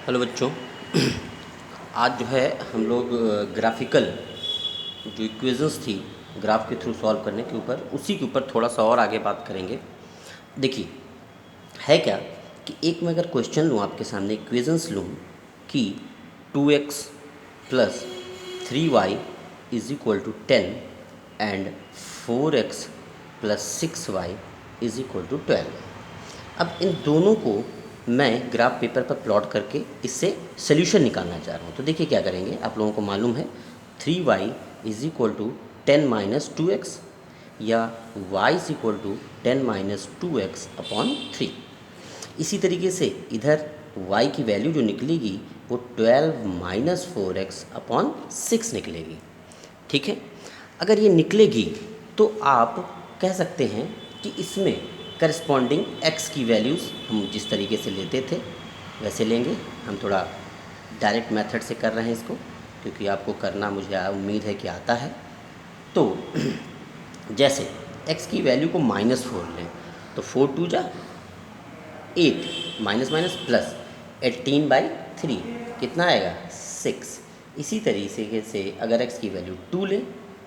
Hello बच्चों। आज जो है हम लोग ग्राफिकल जो इक्वेशंस थी ग्राफ के थ्रू सॉल्व करने के ऊपर उसी के ऊपर थोड़ा सा और आगे बात करेंगे। देखिए है क्या कि एक मैं अगर क्वेश्चन लूँ आपके सामने इक्वेशंस लूँ कि 2x plus 3y is equal to 10 and 4x plus 6y is equal to 12। अब इन दोनों को मैं ग्राफ पेपर पर प्लॉट करके इससे सोल्यूशन निकालना चाह रहा हूँ। तो देखिए क्या करेंगे, आप लोगों को मालूम है 3y is equal to 10 minus 2x या y is equal to 10 minus 2x upon 3। इसी तरीके से इधर y की वैल्यू जो निकलेगी वो 12 माइनस 4x अपॉन 6 निकलेगी। ठीक है, अगर ये निकलेगी तो आप कह सकते हैं कि इसमें करस्पॉन्डिंग x की वैल्यूज़ हम जिस तरीके से लेते थे वैसे लेंगे। हम थोड़ा डायरेक्ट मेथड से कर रहे हैं इसको, क्योंकि आपको करना मुझे उम्मीद है कि आता है। तो जैसे x की वैल्यू को -4 लें तो 4 2 जा 8 माइनस माइनस प्लस 18/3 कितना आएगा 6। इसी तरीके से अगर x की वैल्यू 2 लें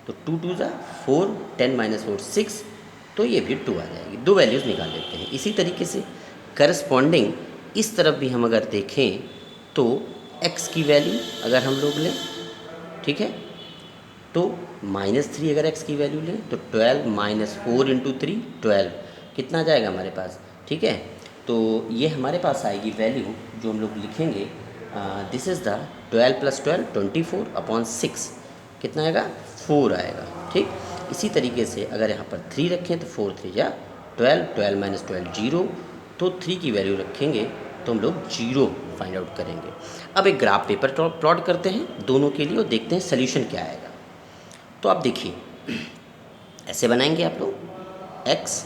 तो 2 2 जा 4 10 माइनस 4 6, तो ये भी 2 आ जाएगी। दो वैल्यूज़ निकाल लेते हैं। इसी तरीके से करस्पॉन्डिंग इस तरफ भी हम अगर देखें तो x की वैल्यू अगर हम लोग लें, ठीक है, तो -3 अगर x की वैल्यू लें तो 12 माइनस 4 इंटू 3 12 कितना जाएगा हमारे पास। ठीक है, तो ये हमारे पास आएगी वैल्यू जो हम लोग लिखेंगे, this is the 12 plus 12 24 upon 6 कितना आएगा 4 आएगा। ठीक, इसी तरीके से अगर यहाँ पर 3 रखें तो 4 3 जा 12 12 माइनस 12 0, तो 3 की वैल्यू रखेंगे तो हम लोग 0 फाइंड आउट करेंगे। अब एक ग्राफ पेपर प्लॉट करते हैं दोनों के लिए और देखते हैं सल्यूशन क्या आएगा। तो आप देखिए ऐसे बनाएंगे आप लोग x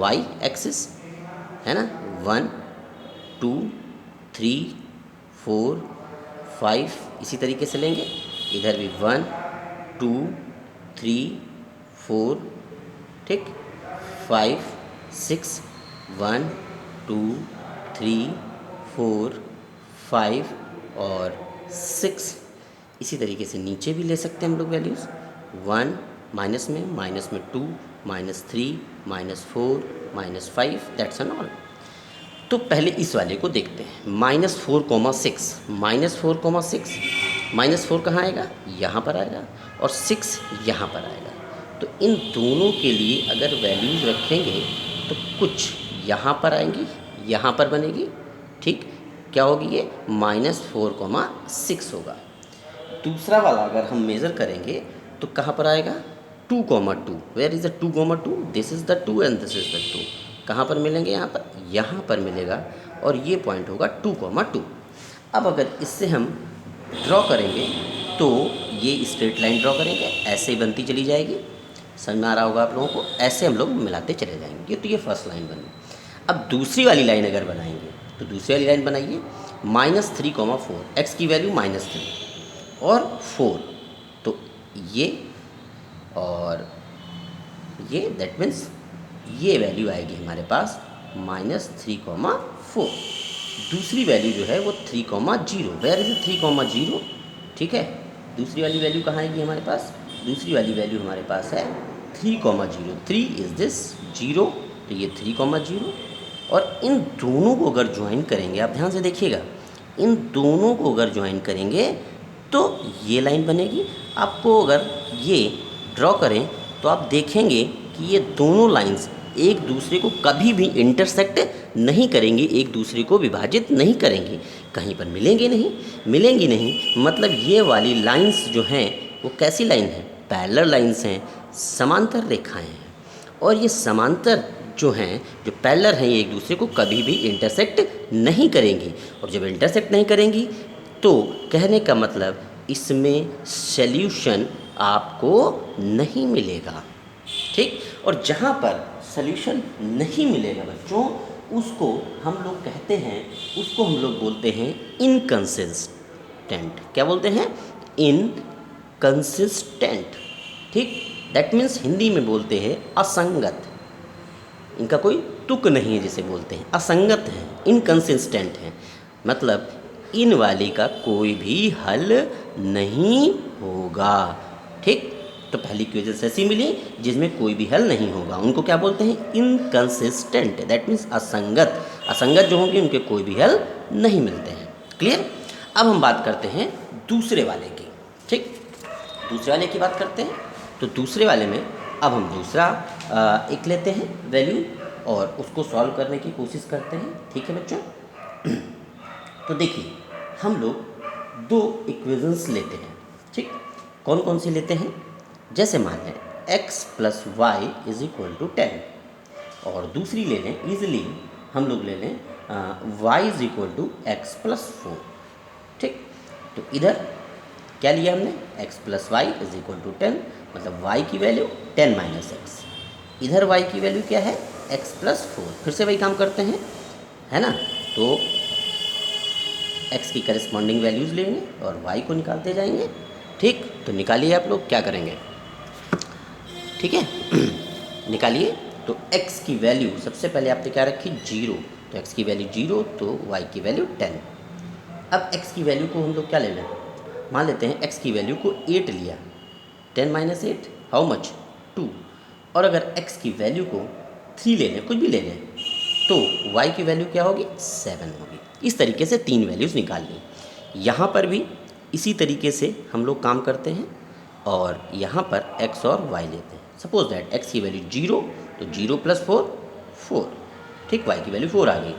y एक्सिस है ना, 1 2 3 4 5 इसी तरीके से लेंगे। इधर भी 1 2 3 4 ठीक 5 6 1 2 3 4 5 और 6। इसी तरीके से नीचे भी ले सकते हैं हम लोग वैल्यूज़ 1 माइनस में 2 -3 -4 -5 दैट्स एन ऑल। तो पहले इस वाले को देखते हैं -4,6 -4 कहाँ आएगा, यहाँ पर आएगा, और 6 यहाँ पर आएगा। तो इन दोनों के लिए अगर वैल्यूज़ रखेंगे तो कुछ यहाँ पर आएंगी, यहाँ पर बनेगी। ठीक, क्या होगी ये -4,6 होगा। दूसरा वाला अगर हम मेज़र करेंगे तो कहाँ पर आएगा 2,2। Where is the 2,2, this is the 2 and this is the 2। कहाँ पर मिलेंगे, यहाँ पर मिलेगा, और ये पॉइंट होगा 2,2। अब अगर इससे हम ड्रॉ करेंगे तो ये स्ट्रेट लाइन ड्रॉ करेंगे, ऐसे ही बनती चली जाएगी। समझ में आ रहा होगा आप लोगों को, ऐसे हम लोग मिलाते चले जाएंगे। तो ये फर्स्ट लाइन बनी। अब दूसरी वाली लाइन अगर बनाएंगे तो दूसरी वाली लाइन बनाइए -3,4, x की वैल्यू -3 और 4, तो ये और ये दैट मीन्स ये वैल्यू आएगी हमारे पास -3,4। दूसरी वैल्यू जो है वो 3,0। वेयर इज 3,0, ठीक है। दूसरी वाली वैल्यू कहाँ आएगी हमारे पास, दूसरी वाली वैल्यू हमारे पास है 3,0। 3 इज़ दिस 0, तो ये 3,0। और इन दोनों को अगर ज्वाइन करेंगे, आप ध्यान से देखिएगा, इन दोनों को अगर ज्वाइन करेंगे तो ये लाइन बनेगी। आपको अगर ये ड्रॉ करें तो आप देखेंगे कि ये दोनों लाइंस एक दूसरे को कभी भी इंटरसेक्ट नहीं करेंगी, एक दूसरे को विभाजित नहीं करेंगी, कहीं पर मिलेंगी नहीं। मतलब ये वाली लाइंस जो हैं वो कैसी लाइन है, पैरेलल लाइंस हैं, समांतर रेखाएं हैं। और ये समांतर जो हैं, जो पैरेलल हैं, ये एक दूसरे को कभी भी इंटरसेक्ट नहीं करेंगी। और जब इंटरसेक्ट नहीं करेंगी तो कहने का मतलब इसमें सल्यूशन आपको नहीं मिलेगा। ठीक, और जहाँ पर सल्यूशन नहीं मिलेगा बच्चों, उसको हम लोग कहते हैं, उसको हम लोग बोलते हैं इनकंसिस्टेंट। क्या बोलते हैं, इनकंसिस्टेंट। ठीक, दैट मीन्स हिंदी में बोलते हैं असंगत। इनका कोई तुक नहीं है जिसे बोलते हैं, असंगत है, इनकंसिस्टेंट है। मतलब इन वाले का कोई भी हल नहीं होगा। ठीक, तो पहली इक्वेशन ऐसी मिली जिसमें कोई भी हल नहीं होगा, उनको क्या बोलते हैं? इनकंसिस्टेंट, दैट मीन्स असंगत। असंगत जो होंगे उनके कोई भी हल नहीं मिलते हैं। क्लियर? अब हम बात करते हैं दूसरे वाले की। ठीक, दूसरे वाले की बात करते हैं। तो दूसरे वाले में अब हम दूसरा एक लेते हैं वैल्यू और उसको सॉल्व करने की कोशिश करते हैं। ठीक है बच्चों? तो देखिए, हम लोग दो इक्वेशंस लेते हैं। ठीक, कौन कौन सी लेते हैं? जैसे मान लें x plus y is equal to 10, और दूसरी ले लें ईजिली, हम लोग ले लें y is equal to x plus 4। ठीक, तो इधर क्या लिया हमने? x plus y is equal to 10, मतलब y की वैल्यू 10 माइनस एक्स। इधर y की वैल्यू क्या है? x plus 4। फिर से वही काम करते हैं, है ना? तो x की करस्पॉन्डिंग वैल्यूज़ लेंगे और y को निकालते जाएंगे। ठीक, तो निकालिए आप लोग क्या करेंगे। ठीक है निकालिए। तो x की वैल्यू सबसे पहले आपने क्या रखी? 0। तो x की वैल्यू 0, तो y की वैल्यू 10। अब x की वैल्यू को हम लोग क्या ले लें? मान लेते हैं x की वैल्यू को 8 लिया। 10 माइनस 8 हाउ मच? 2। और अगर x की वैल्यू को 3 ले लें, कुछ भी ले लें, तो y की वैल्यू क्या होगी? 7 होगी। इस तरीके से 3 वैल्यूज़ निकाल ली। यहाँ पर भी इसी तरीके से हम लोग काम करते हैं और यहाँ पर x और y लेते हैं। सपोज दैट x की वैल्यू 0, तो 0 प्लस 4 4। ठीक, y की वैल्यू 4 आ गई।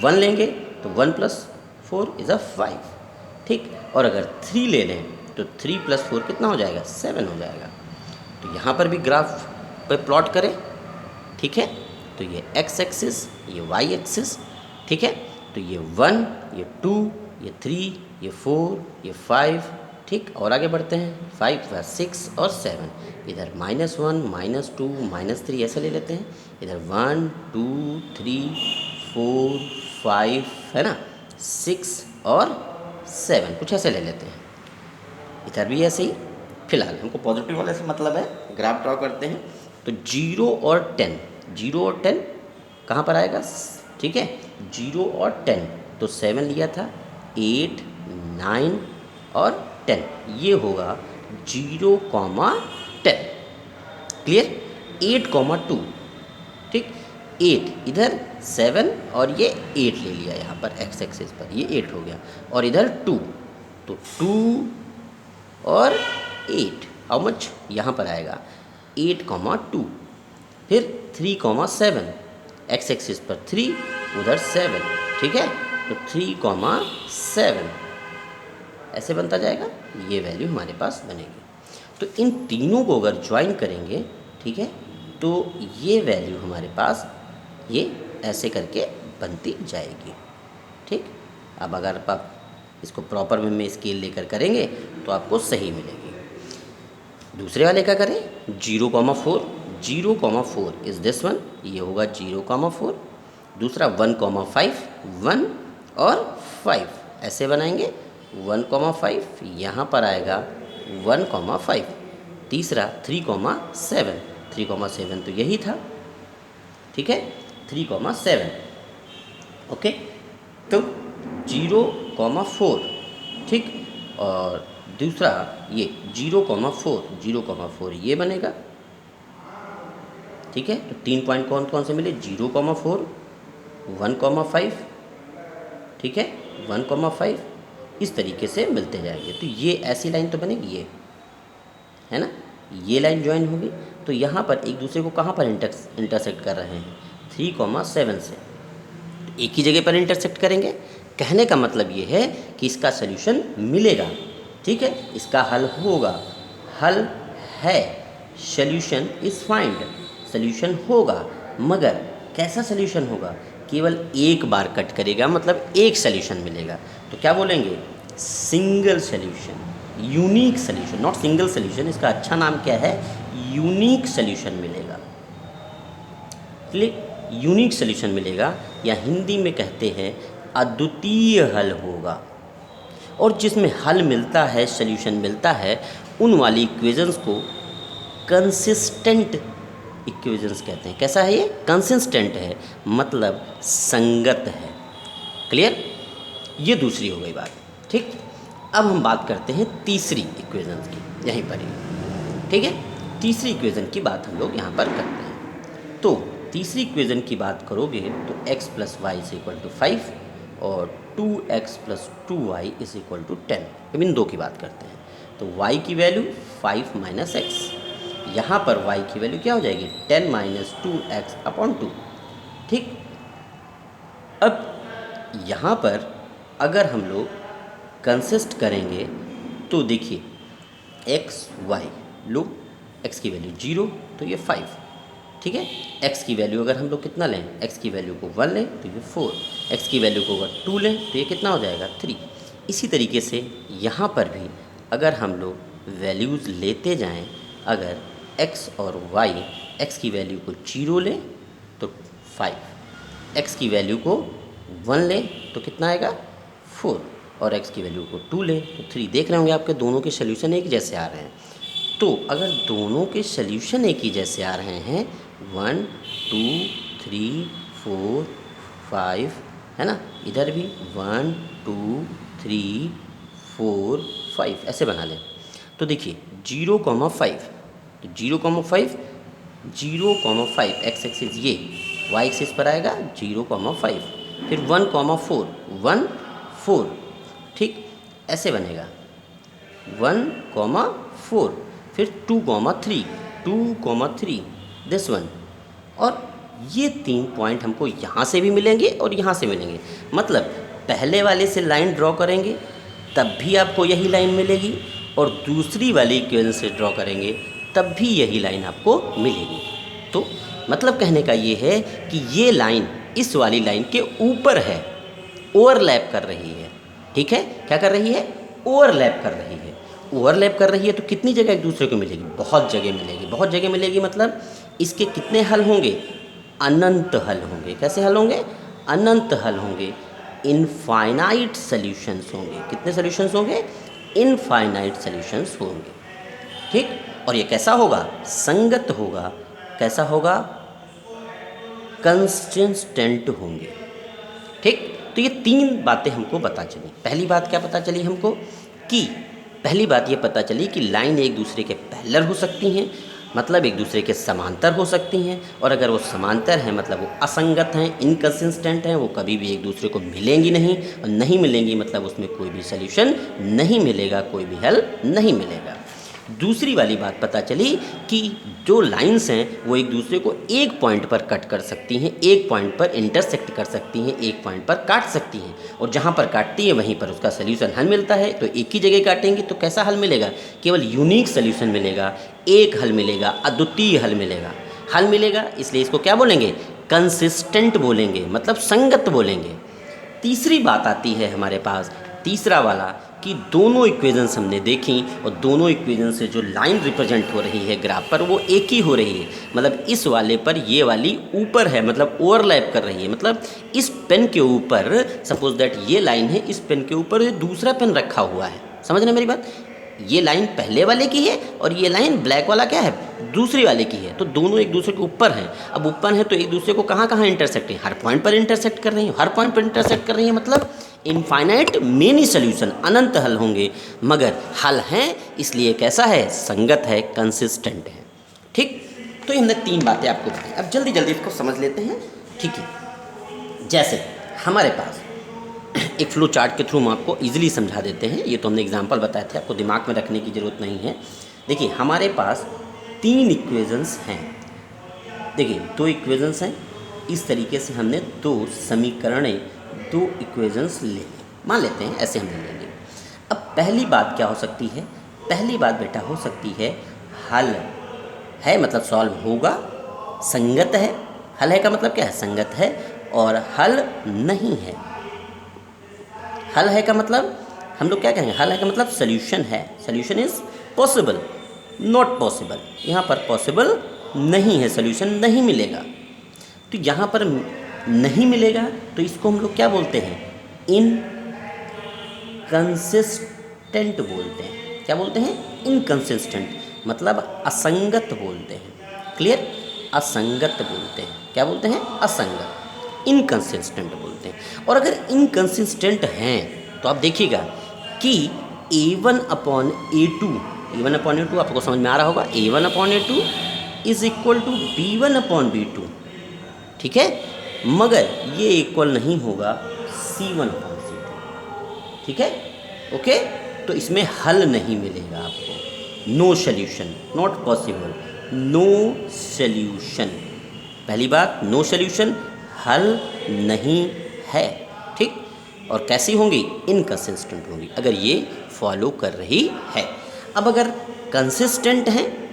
1 लेंगे तो 1 प्लस 4 इज़ अ 5। ठीक, और अगर 3 ले लें तो 3 प्लस 4 कितना हो जाएगा? 7 हो जाएगा। तो यहाँ पर भी ग्राफ पे प्लॉट करें। ठीक है, तो ये x एक्सिस, ये y एक्सिस। ठीक है, तो ये 1, ये 2, ये 3, ये 4, ये 5। ठीक, और आगे बढ़ते हैं। 5 + 6 और 7। इधर -1, -2, -3 ऐसे ले लेते हैं। इधर 1 2 3 4 5, है ना, 6 और 7, कुछ ऐसे ले लेते हैं। इधर भी ऐसे ही। फिलहाल हमको पॉजिटिव वाले से मतलब है, ग्राफ ड्रॉ करते हैं। तो 0 और 10, 0 और 10 कहाँ पर आएगा? ठीक है, 0 और 10, तो 7 लिया था, 8 9 और 10, ये होगा 0, 10। क्लियर? 8, 2। ठीक, 8 इधर 7 और ये 8 ले लिया यहाँ पर x एक्सिस पर, ये 8 हो गया। और इधर 2, तो 2 और 8 हाउ मच? यहाँ पर आएगा 8, 2। फिर 3, 7, x एक्सिस पर 3, उधर 7। ठीक है, तो 3, 7 ऐसे बनता जाएगा। ये वैल्यू हमारे पास बनेगी। तो इन तीनों को अगर ज्वाइन करेंगे, ठीक है, तो ये वैल्यू हमारे पास ये ऐसे करके बनती जाएगी। ठीक, अब अगर आप इसको प्रॉपर वे में स्केल लेकर करेंगे तो आपको सही मिलेगी। दूसरे वाले का करें, 0, 4। 0, 4 इज़ दिस वन, ये होगा 0, 4। दूसरा 1, 5, 1 और 5 ऐसे बनाएंगे। 1, 5 यहाँ पर आएगा 1, 5। तीसरा 3, 7। 3, 7 तो यही था। ठीक है, 3, 7। ओके, तो 0, 4। ठीक, और दूसरा ये 0, 4, 0, 4 ये बनेगा। ठीक है, तो 3 पॉइंट कौन कौन से मिले? 0, 4, 1, 5। ठीक है, 1, 5 इस तरीके से मिलते जाएंगे। तो ये ऐसी लाइन तो बनेगी, ये है ना, ये लाइन ज्वाइन होगी। तो यहाँ पर एक दूसरे को कहाँ पर इंटरसेक्ट कर रहे हैं? 3, 7 से। एक ही जगह पर इंटरसेक्ट करेंगे। कहने का मतलब ये है कि इसका सल्यूशन मिलेगा। ठीक है, इसका हल होगा, हल है, सल्यूशन इज़ फाइंड, सल्यूशन होगा। मगर कैसा सल्यूशन होगा? केवल एक बार कट करेगा, मतलब एक सल्यूशन मिलेगा। तो क्या बोलेंगे? Single solution, unique solution, not single solution. इसका अच्छा नाम क्या है? यूनिक सल्यूशन मिलेगा। क्लिक, यूनिक सल्यूशन मिलेगा, या हिंदी में कहते हैं अद्वितीय हल होगा। और जिसमें हल मिलता है, सल्यूशन मिलता है, उन वाली इक्वेशंस को कंसिस्टेंट इक्वेशंस कहते हैं। कैसा है ये? कंसिस्टेंट है, मतलब संगत है। क्लियर? ये दूसरी हो गई बात। ठीक, अब हम बात करते हैं तीसरी इक्वेशन की, यहीं पर ही। ठीक है, तीसरी इक्वेशन की बात हम लोग यहाँ पर करते हैं। तो तीसरी इक्वेशन की बात करोगे तो x plus y is equal to 5 और 2x plus 2y is equal to 10। अब इन दो की बात करते हैं। तो y की वैल्यू 5 माइनस एक्स, यहाँ पर y की वैल्यू क्या हो जाएगी 10 माइनस 2x अपॉन 2। ठीक, अब यहाँ पर अगर हम लोग कंसिस्ट करेंगे तो देखिए x y लो, x की वैल्यू 0 तो ये 5। ठीक है, x की वैल्यू अगर हम लोग कितना लें, x की वैल्यू को 1 लें तो ये 4, x की वैल्यू को अगर 2 लें तो ये कितना हो जाएगा 3। इसी तरीके से यहाँ पर भी अगर हम लोग वैल्यूज़ लेते जाएं, अगर x और y, x की वैल्यू को 0 लें तो 5, x की वैल्यू को 1 लें तो कितना आएगा 4, और x की वैल्यू को 2 लें तो 3। देख रहे होंगे आपके दोनों के सोल्यूशन एक जैसे आ रहे हैं। तो अगर दोनों के सोल्यूशन एक ही जैसे आ रहे हैं 1 2 3 4 5, है ना, इधर भी 1 2 3 4 5 ऐसे बना लें। तो देखिए 0,5, तो 0,5 0,5 एक्स एक्सिस ये, वाई एक्सिस पर आएगा 0,5, फिर 1,4 1 4। ठीक, ऐसे बनेगा 1,4, फिर 2,3 2,3 दिस वन। और ये 3 पॉइंट हमको यहाँ से भी मिलेंगे और यहाँ से मिलेंगे। मतलब पहले वाले से लाइन ड्रॉ करेंगे तब भी आपको यही लाइन मिलेगी, और दूसरी वाली इक्वेशन से ड्रॉ करेंगे तब भी यही लाइन आपको मिलेगी। तो मतलब कहने का ये है कि ये लाइन इस वाली लाइन के ऊपर है, ओवरलैप कर रही है। ठीक है, क्या कर रही है, ओवरलैप कर रही है। ओवरलैप कर रही है तो कितनी जगह एक दूसरे को मिलेगी, बहुत जगह मिलेगी। बहुत जगह मिलेगी मतलब इसके कितने हल होंगे, अनंत हल होंगे। कैसे हल होंगे, अनंत हल होंगे, इनफाइनाइट सॉल्यूशंस होंगे। कितने सॉल्यूशंस होंगे, इनफाइनाइट सॉल्यूशंस होंगे। ठीक, और ये कैसा होगा, संगत होगा। कैसा होगा, कंसिस्टेंट होंगे। ठीक, तो ये 3 बातें हमको पता चली। पहली बात क्या पता चली हमको, कि पहली बात ये पता चली कि लाइन एक दूसरे के पैरेलल हो सकती हैं, मतलब एक दूसरे के समांतर हो सकती हैं, और अगर वो समांतर हैं मतलब वो असंगत हैं, इनकंसिस्टेंट हैं, वो कभी भी एक दूसरे को मिलेंगी नहीं, और नहीं मिलेंगी मतलब उसमें कोई भी सॉल्यूशन नहीं मिलेगा, कोई भी हल नहीं मिलेगा। दूसरी वाली बात पता चली कि जो लाइंस हैं वो एक दूसरे को एक पॉइंट पर कट कर सकती हैं, एक पॉइंट पर इंटरसेक्ट कर सकती हैं, एक पॉइंट पर काट सकती हैं, और जहाँ पर काटती है वहीं पर उसका सल्यूशन हल मिलता है। तो एक ही जगह काटेंगे तो कैसा हल मिलेगा, केवल यूनिक सल्यूशन मिलेगा, एक हल मिलेगा, अद्वितीय हल मिलेगा। हल मिलेगा इसलिए इसको क्या बोलेंगे, कंसिस्टेंट बोलेंगे, मतलब संगत बोलेंगे। तीसरी बात आती है हमारे पास, तीसरा वाला, कि दोनों इक्वेशंस हमने देखी और दोनों इक्वेशन से जो लाइन रिप्रेजेंट हो रही है ग्राफ पर वो एक ही हो रही है। मतलब इस वाले पर ये वाली ऊपर है, मतलब ओवरलैप कर रही है। मतलब इस पेन के ऊपर सपोज दैट ये लाइन है, इस पेन के ऊपर ये दूसरा पेन रखा हुआ है। समझ रहे मेरी बात, ये लाइन पहले वाले की है और ये लाइन ब्लैक वाला क्या है, दूसरी वाले की है। तो दोनों एक दूसरे के ऊपर हैं। अब ऊपर है तो एक दूसरे को कहाँ कहाँ इंटरसेक्ट है, हर पॉइंट पर इंटरसेक्ट कर रही है, हर पॉइंट पर इंटरसेक्ट कर रही है। मतलब इनफाइनाइट मेनी सोल्यूशन, अनंत हल होंगे, मगर हल हैं इसलिए कैसा है, संगत है, कंसिस्टेंट है। ठीक, तो हमने 3 बातें आपको बताई। अब जल्दी जल्दी इसको समझ लेते हैं। ठीक है, जैसे हमारे पास एक फ्लो चार्ट के थ्रू हम आपको इजीली समझा देते हैं। ये तो हमने एग्जांपल बताए थे, आपको दिमाग में रखने की ज़रूरत नहीं है। देखिए हमारे पास 3 इक्वेशंस हैं। देखिए 2 इक्वेशंस हैं, इस तरीके से हमने 2 समीकरणें, 2 इक्वेशंस ले ली, मान लेते हैं ऐसे हमने ले ली। अब पहली बात क्या हो सकती है, पहली बात बेटा हो सकती है हल है, मतलब सॉल्व होगा, संगत है। हल है का मतलब क्या है, संगत है, और हल नहीं है। हल है का मतलब हम लोग क्या कहेंगे, हल है का मतलब सोल्यूशन है। Solution is possible, not possible. यहाँ पर पॉसिबल नहीं है, सोल्यूशन नहीं मिलेगा। तो यहाँ पर नहीं मिलेगा तो इसको हम लोग क्या बोलते हैं, इनकंसिस्टेंट बोलते हैं। क्या बोलते हैं, इनकंसिस्टेंट, मतलब असंगत बोलते हैं। क्लियर, असंगत बोलते हैं। क्या बोलते हैं, असंगत, इनकंसिस्टेंट बोलते हैं। और अगर इनकंसिस्टेंट हैं तो आप देखिएगा कि A1/A2 आपको समझ में आ रहा होगा, A1/A2 is equal to B1/B2, ठीक है, मगर ये इक्वल नहीं होगा C1/C2, ठीक है, ओके। तो इसमें हल नहीं मिलेगा आपको, no solution, not possible, no solution. पहली बात, नो सोल्यूशन, हल नहीं है, ठीक। और कैसी होंगी? इनकंसिस्टेंट होंगी अगर ये फॉलो कर रही है। अब अगर कंसिस्टेंट हैं,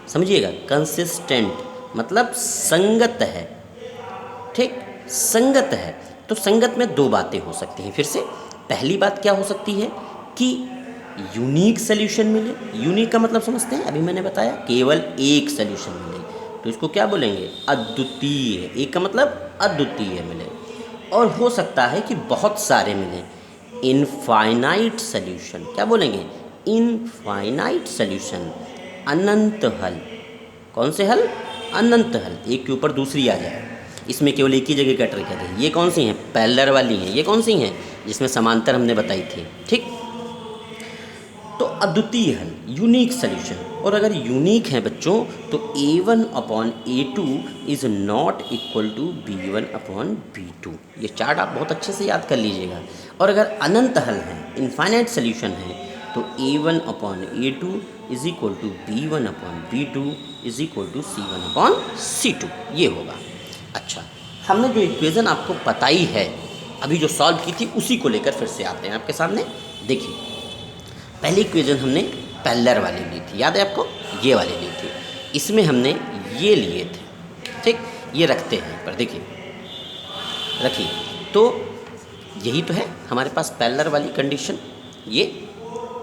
समझिएगा, कंसिस्टेंट मतलब संगत है, ठीक, संगत है। तो संगत में दो बातें हो सकती हैं। फिर से पहली बात क्या हो सकती है कि यूनिक सोल्यूशन मिले। यूनिक का मतलब समझते हैं, अभी मैंने बताया केवल एक सोल्यूशन मिले तो इसको क्या बोलेंगे? अद्वितीय। एक का मतलब अद्वितीय मिले। और हो सकता है कि बहुत सारे मिले, इनफाइनाइट सोल्यूशन। क्या बोलेंगे? इनफाइनाइट सोल्यूशन, अनंत हल। कौन से हल? अनंत हल, एक के ऊपर दूसरी आ जाए। इसमें केवल एक ही जगह का ट्रिक है। ये कौन सी हैं? पैरेलल वाली हैं। ये कौन सी हैं? जिसमें समांतर हमने बताई थी, ठीक। तो अद्वितीय हल, यूनिक सोल्यूशन। और अगर यूनिक है बच्चों तो A1/A2 is not equal to B1/B2। ये चार्ट आप बहुत अच्छे से याद कर लीजिएगा। और अगर अनंत हल है, इनफाइनाइट सोल्यूशन है, तो A1/A2 is equal to B1/B2 is equal to C1/C2, ये होगा। अच्छा, हमने जो इक्वेशन आपको बताई है अभी जो सॉल्व की थी उसी को लेकर फिर से आते हैं आपके सामने। देखिए, पहली इक्वेशन हमने पैरेलल वाली ली थी, याद है आपको? ये वाली ली थी। इसमें हमने ये लिए थे, ठीक, ये रखते हैं पर देखिए, रखिए, तो यही तो है हमारे पास पैरेलल वाली कंडीशन, ये,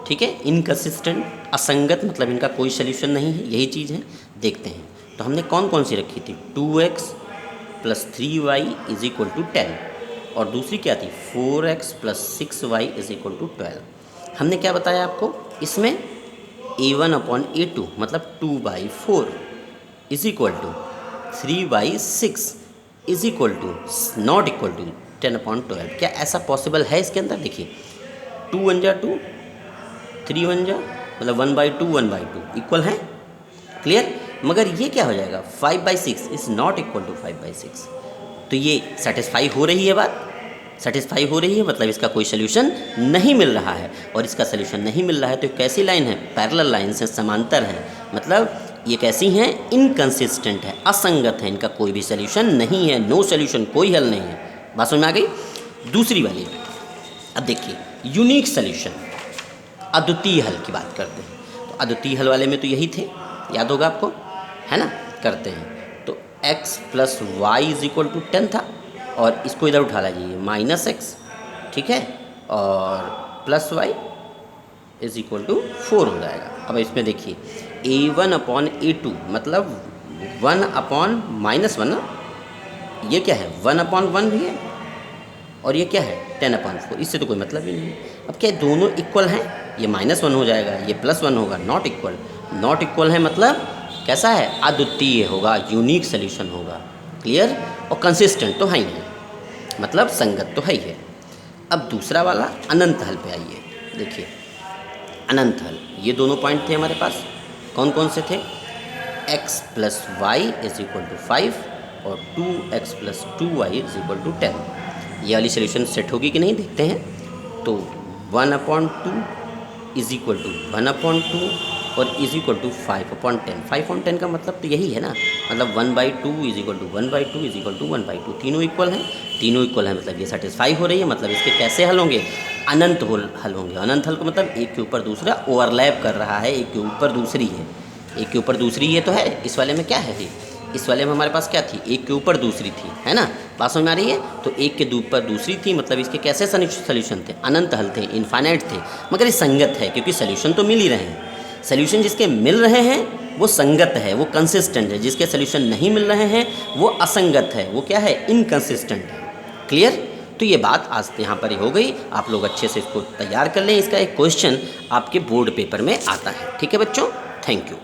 ठीक है। इनकंसिस्टेंट, असंगत, मतलब इनका कोई सोल्यूशन नहीं है, यही चीज़ है। देखते हैं तो हमने कौन कौन सी रखी थी? 2x + 3y is equal to 10, और दूसरी क्या थी? 4x + 6y is equal to 12। हमने क्या बताया आपको? इसमें A1/A2 मतलब 2/4 is equal to 3/6 is equal to not equal to 10/12। क्या ऐसा पॉसिबल है इसके अंदर? देखिए, 2 1 जा 2, 3 1 जा, मतलब 1/2 1/2 इक्वल है, क्लियर। मगर ये क्या हो जाएगा? 5/6 इज़ नॉट इक्वल टू 5/6। तो ये सेटिस्फाई हो रही है बात, सेटिस्फाई हो रही है, मतलब इसका कोई सोल्यूशन नहीं मिल रहा है। और इसका सोल्यूशन नहीं मिल रहा है तो कैसी लाइन है? पैरेलल लाइन से, समांतर है, मतलब ये कैसी हैं? इनकंसिस्टेंट है, असंगत है, इनका कोई भी सोल्यूशन नहीं है, नो सोल्यूशन, कोई हल नहीं है। बात समझ में आ गई? दूसरी वाली, अब देखिए, यूनिक सोल्यूशन, अद्वितीय हल की बात करते हैं। तो अद्वितीय हल वाले में तो यही थे, याद होगा आपको, है ना? करते हैं तो x + y is equal to 10 था, और इसको इधर उठा लीजिए, -x, ठीक है, और +y इज इक्वल टू 4 हो जाएगा। अब इसमें देखिए, A1/A2 मतलब 1/-1 ना, ये क्या है? 1/1 भी है, और ये क्या है? 10/4। इससे तो कोई मतलब ही नहीं है। अब क्या दोनों इक्वल हैं? ये -1 हो जाएगा, ये +1 होगा, नॉट इक्वल। नॉट इक्वल है मतलब कैसा है? अद्वितीय होगा, यूनिक सोल्यूशन होगा, क्लियर। और कंसिस्टेंट तो है ही है, मतलब संगत तो है ही है। अब दूसरा वाला अनंत हल पे आइए। देखिए, अनंत हल, ये दोनों पॉइंट थे हमारे पास, कौन कौन से थे? x + y is equal to 5 और 2x + 2y is equal to 10। ये वाली सोल्यूशन सेट होगी कि नहीं, देखते हैं। तो 1/2 इज इक्वल टू 1/2 और इज इक्वल टू 5/10। 5/10 का मतलब तो यही है ना, मतलब 1/2 is equal to 1/2 is equal to 1/2। तीनों इक्वल हैं, तीनों इक्वल हैं, मतलब ये सेटिस्फाई हो रही है। मतलब इसके कैसे हल होंगे? अनंत हल होंगे। अनंत हल का मतलब एक के ऊपर दूसरा ओवरलैप कर रहा है, एक के ऊपर दूसरी है, एक के ऊपर दूसरी, ये तो है। इस वाले में क्या है? इस वाले में हमारे पास क्या थी? एक के ऊपर दूसरी थी, है ना? बात समझ में आ रही है? तो एक के ऊपर दूसरी थी, मतलब इसके कैसे सोल्यूशन थे? अनंत हल थे, इनफाइनाइट थे, मगर ये संगत है, क्योंकि सोल्यूशन तो मिल ही रहे हैं। सोल्यूशन जिसके मिल रहे हैं वो संगत है, वो कंसिस्टेंट है। जिसके सोल्यूशन नहीं मिल रहे हैं वो असंगत है, वो क्या है? इनकंसिस्टेंट है, क्लियर। तो ये बात आज यहाँ पर ही हो गई। आप लोग अच्छे से इसको तैयार कर लें। इसका एक क्वेश्चन आपके बोर्ड पेपर में आता है, ठीक है बच्चों? Thank you.